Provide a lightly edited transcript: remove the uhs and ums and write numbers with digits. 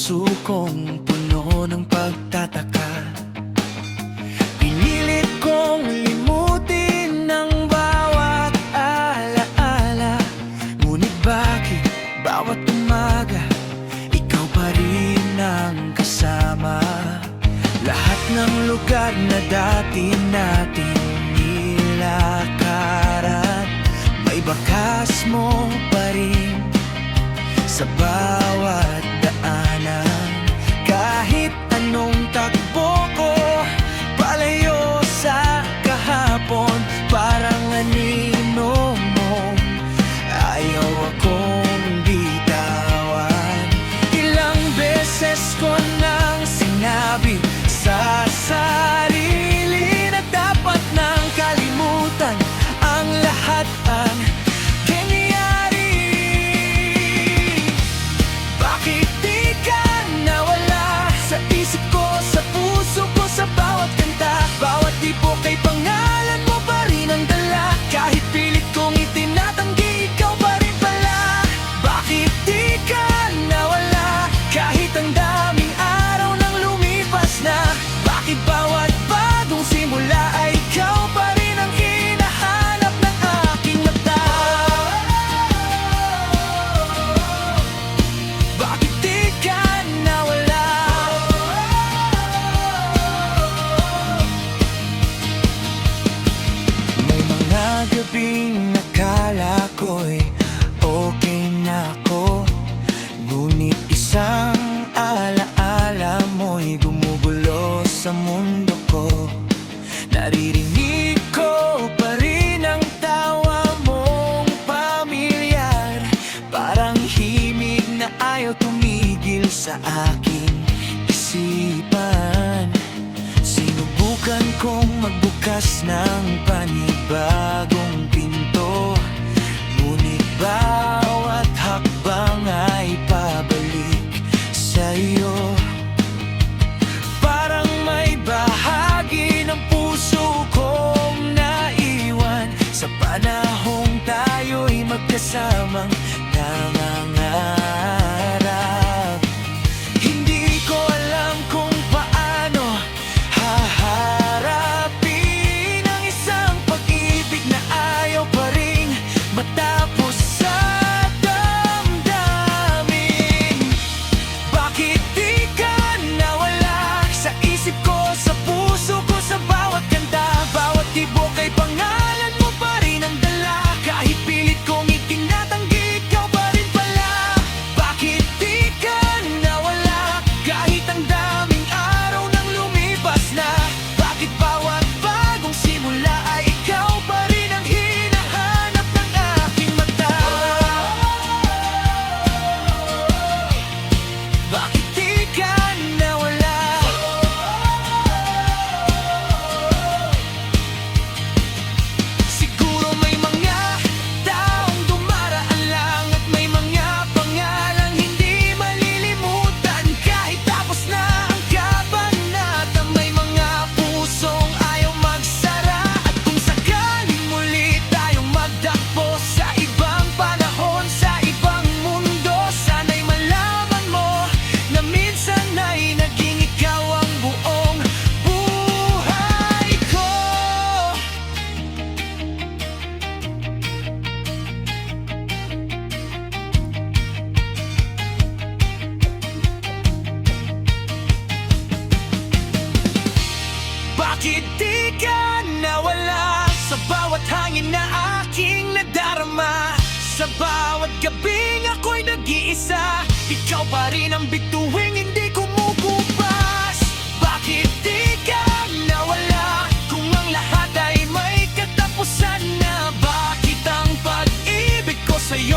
puso kong puno ng pagtataka. Pinilit kong limutin ang bawat alaala. Ngunit bakit bawat umaga ikaw pa rin ang kasama? Lahat ng lugar na dati natin nilakaran, may bakas mo pa rin sa bawat daanan. Kahit anong takbo ko palayo sa kahapon, parang anino mo ayaw akong bitawan. Ilang beses ko nang sinabi sa sarili na dapat nang kalimutan ang lahat ang nangyari. Bakit di ka nawala sa isip ko, sa puso ko, sa bawat kanta? Bawat tipo kay pangalan mo pa rin ang dala. Kahit pilit kong itinatanggi, ikaw pa rin pala. Bakit di ka nawala kahit ang daming araw nang lumipas na? Bakit bawat bagong simula ay ikaw pa rin ang hinahanap ng aking mata? Bakit di ka nawala? May mga gabing nakala ko'y okay na ako, ngunit isang alaala mo'y gumugulo sa mundo ko. Naririnig ko pa rin ang tawa mong pamilyar, parang himig na ayaw tumigil sa aking isipan. Sinubukan kong magbukas ng panibagong pinto, ngunit bawat hakbang ay pabalik sa'yo. Parang may bahagi ng puso kong naiwan sa panahong tayo'y magkasamang nangangarap. Hindi ko alam kung paano haharapin ang isang pag-ibig na ayaw pa rin matapos sa damdamin. Bakit di ka nawala sa isip ko, sa puso ko, sa bawat kanta? Bawat tibok ay pangalan mo pa rin ang dala. Kahit pilit kong itinatanggi, ikaw pa rin pala. Bakit di ka nawala kahit ang daming araw nang lumipas na? Bakit bawat bagong simula ay ikaw pa rin ang hinahanap ng aking mata? Bakit di ka nawala? Siguro may mga taong dumaraan lang at may mga pangalang hindi malilimutan. Kahit tapos na ang kabanata, may mga pusong ayaw magsara. At kung sakaling muli tayong magtakbo sa ibang panahon, sa ibang mundo, sana'y malaman mo na minsan ay naging ikaw ang buong buhay ko. Bakit di ka nawala sa bawat hangin na aking nadarama? Sa bawat gabing ako'y nag-iisa, ikaw pa rin ang bituing hindi kumukupas. Bakit di ka nawala kung ang lahat ay may katapusan na? Bakit ang pag-ibig ko sa'yo